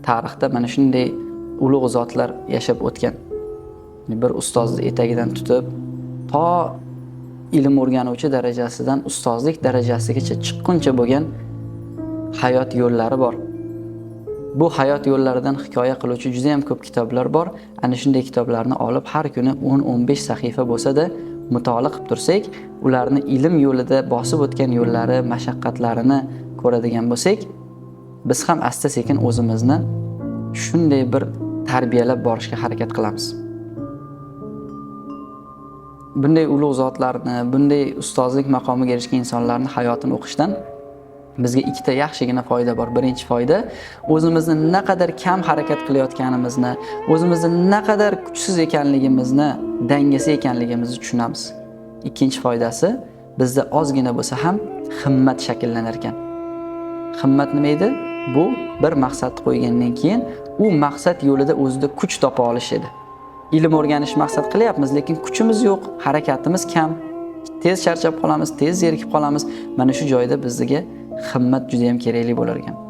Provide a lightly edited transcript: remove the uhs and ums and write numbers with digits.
tarixda mana shunday ulug' zotlar yashab o'tgan. Bir ustozni etagidan tutib, to ilm o'rganuvchi darajasidan ustozlik darajasigacha chiqquncha bo'lgan hayot yo'llari bor. Bu hayot yo'llaridan hikoya qiluvchi juda ham ko'p kitoblar bor. Ana shunday kitoblarni olib har kuni 10-15 sahifa bo'lsa-da mutolaa qilib tursak, ularni ilm yo'lida bosib o'tgan yo'llari, mashaqqatlarini ko'radigan bo'lsak, biz ham asta-sekin o'zimizni shunday bir tarbiyalab borishga harakat qilamiz. Bunday ulug' zotlarni, bunday ustozlik maqomiga erishgan insonlarning hayotini o'qishdan bizga ikkita yaxshigina foyda bor. Birinchi foyda, o'zimizni naqadar kam harakat qilayotganimizni, o'zimizni naqadar kuchsiz ekanligimizni, dangasa ekanligimizni tushunamiz. Ikkinchi foydasi, bizda ozgina bo'lsa ham himmat shaklanar ekan. Himmat nima edi? Bu bir maqsad qo'ygandan keyin u maqsad yo'lida o'zida kuch topa olish edi. Ilm o'rganish maqsad qilyapmiz, lekin kuchimiz yo'q, harakatimiz kam. Tez charchab qolamiz, tez zerikib qolamiz. Mana shu joyda bizga himmat juda ham kerakli bo'lar ekan.